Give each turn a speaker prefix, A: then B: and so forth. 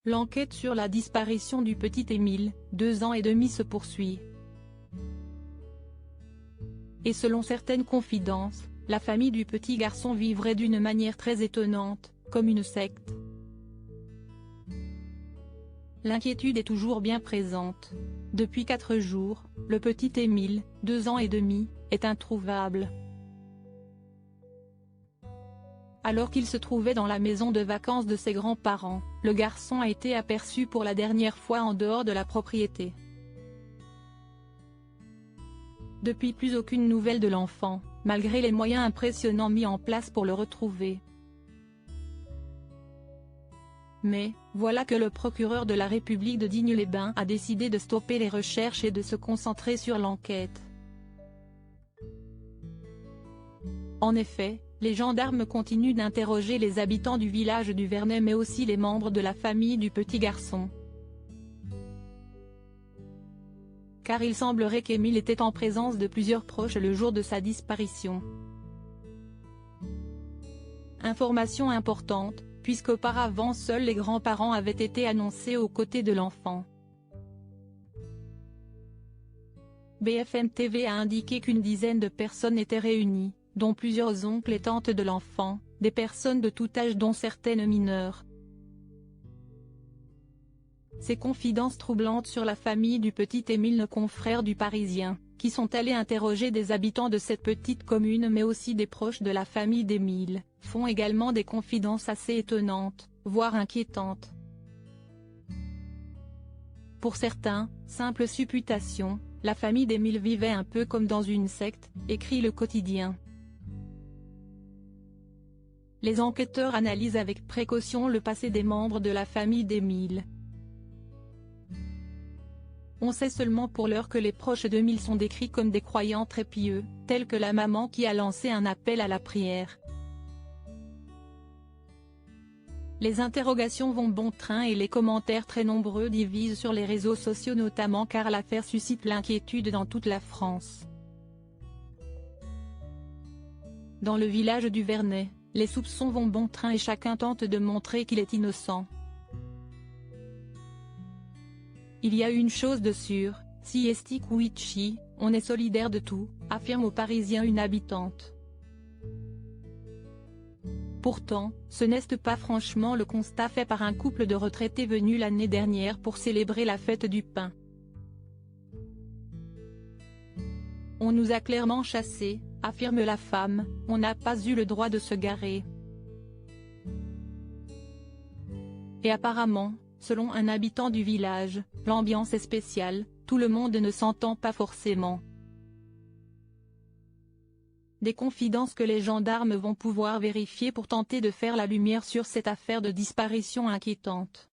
A: L'enquête sur la disparition du petit Émile, 2 ans et demi se poursuit. Et selon certaines confidences, la famille du petit garçon vivrait d'une manière très étonnante, comme une secte. L'inquiétude est toujours bien présente. Depuis 4 jours, le petit Émile, 2 ans et demi, est introuvable. Alors qu'il se trouvait dans la maison de vacances de ses grands-parents, le garçon a été aperçu pour la dernière fois en dehors de la propriété. Depuis, plus aucune nouvelle de l'enfant, malgré les moyens impressionnants mis en place pour le retrouver. Mais, voilà que le procureur de la République de Digne-les-Bains a décidé de stopper les recherches et de se concentrer sur l'enquête. En effet, les gendarmes continuent d'interroger les habitants du village du Vernet mais aussi les membres de la famille du petit garçon. Car il semblerait qu'Émile était en présence de plusieurs proches le jour de sa disparition. Information importante, puisqu'auparavant seuls les grands-parents avaient été annoncés aux côtés de l'enfant. BFM TV a indiqué qu'une dizaine de personnes étaient réunies, dont plusieurs oncles et tantes de l'enfant, des personnes de tout âge dont certaines mineures. Ces confidences troublantes sur la famille du petit Émile, nos confrères du Parisien, qui sont allés interroger des habitants de cette petite commune mais aussi des proches de la famille d'Émile, font également des confidences assez étonnantes, voire inquiétantes. Pour certains, simple supputation, la famille d'Émile vivait un peu comme dans une secte, écrit le quotidien. Les enquêteurs analysent avec précaution le passé des membres de la famille d'Émile. On sait seulement pour l'heure que les proches d'Émile sont décrits comme des croyants très pieux, tels que la maman qui a lancé un appel à la prière. Les interrogations vont bon train et les commentaires très nombreux divisent sur les réseaux sociaux notamment car l'affaire suscite l'inquiétude dans toute la France. Dans le village du Vernet, les soupçons vont bon train et chacun tente de montrer qu'il est innocent. Il y a une chose de sûre, si esti Kouichi, on est solidaire de tout, affirme aux Parisiens une habitante. Pourtant, ce n'est pas franchement le constat fait par un couple de retraités venus l'année dernière pour célébrer la fête du pain. On nous a clairement chassés, affirme la femme, on n'a pas eu le droit de se garer. Et apparemment, selon un habitant du village, l'ambiance est spéciale, tout le monde ne s'entend pas forcément. Des confidences que les gendarmes vont pouvoir vérifier pour tenter de faire la lumière sur cette affaire de disparition inquiétante.